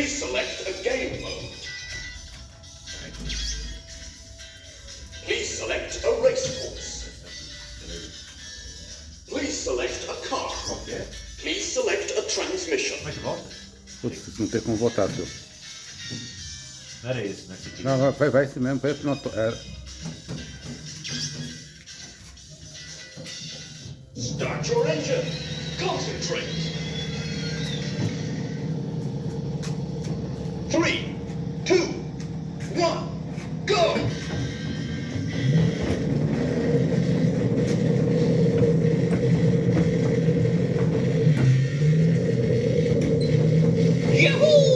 Please select a game mode. Please select a race course. Please select a car. Please select a transmission. Como é que volta? Putz, não tem como votar, tio. Não era esse, né? Não, vai esse mesmo, vai pro Start your engine. Concentrate. 3, 2, 1, go! Yahoo!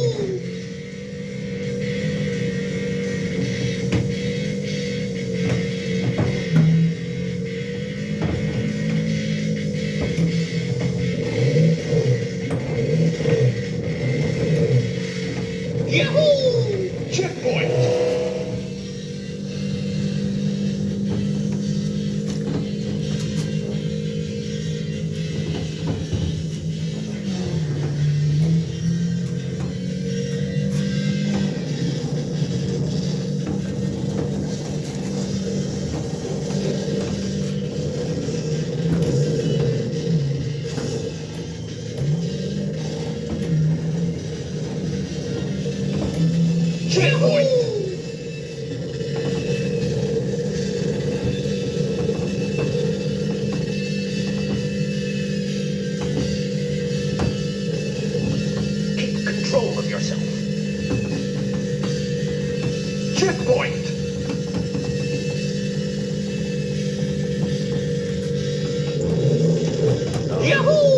Yahoo! Checkpoint! Checkpoint! Keep control of yourself. Checkpoint! Yahoo!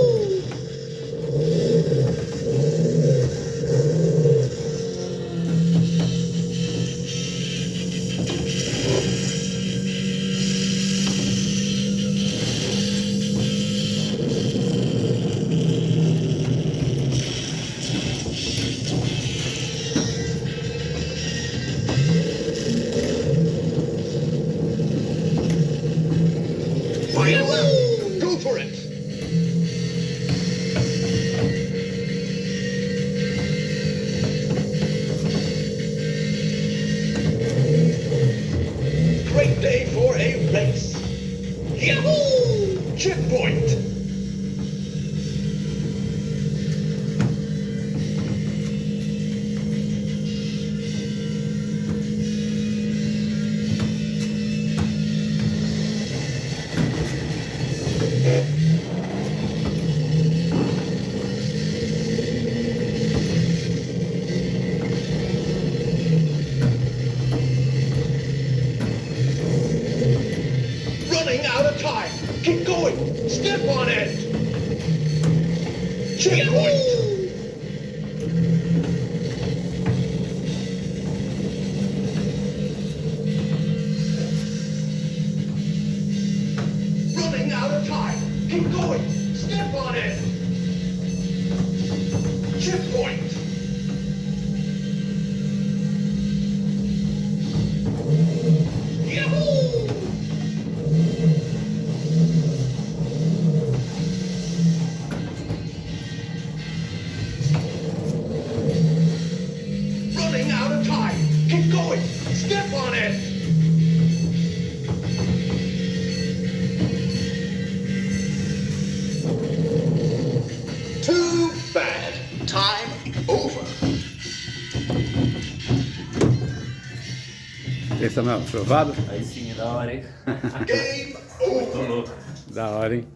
Final lap! Go for it! Great day for a race! Yahoo! Checkpoint! Running out of time. Keep going. Step on it. Checkpoint. Running out of time. Keep going. Step on it. Checkpoint. Yahoo! Running out of time. Keep going. Step on it. Too bad. Time over. Esse é o meu aprovado? Aí sim, é da hora, hein? Game Tô over. louco. Da hora, hein?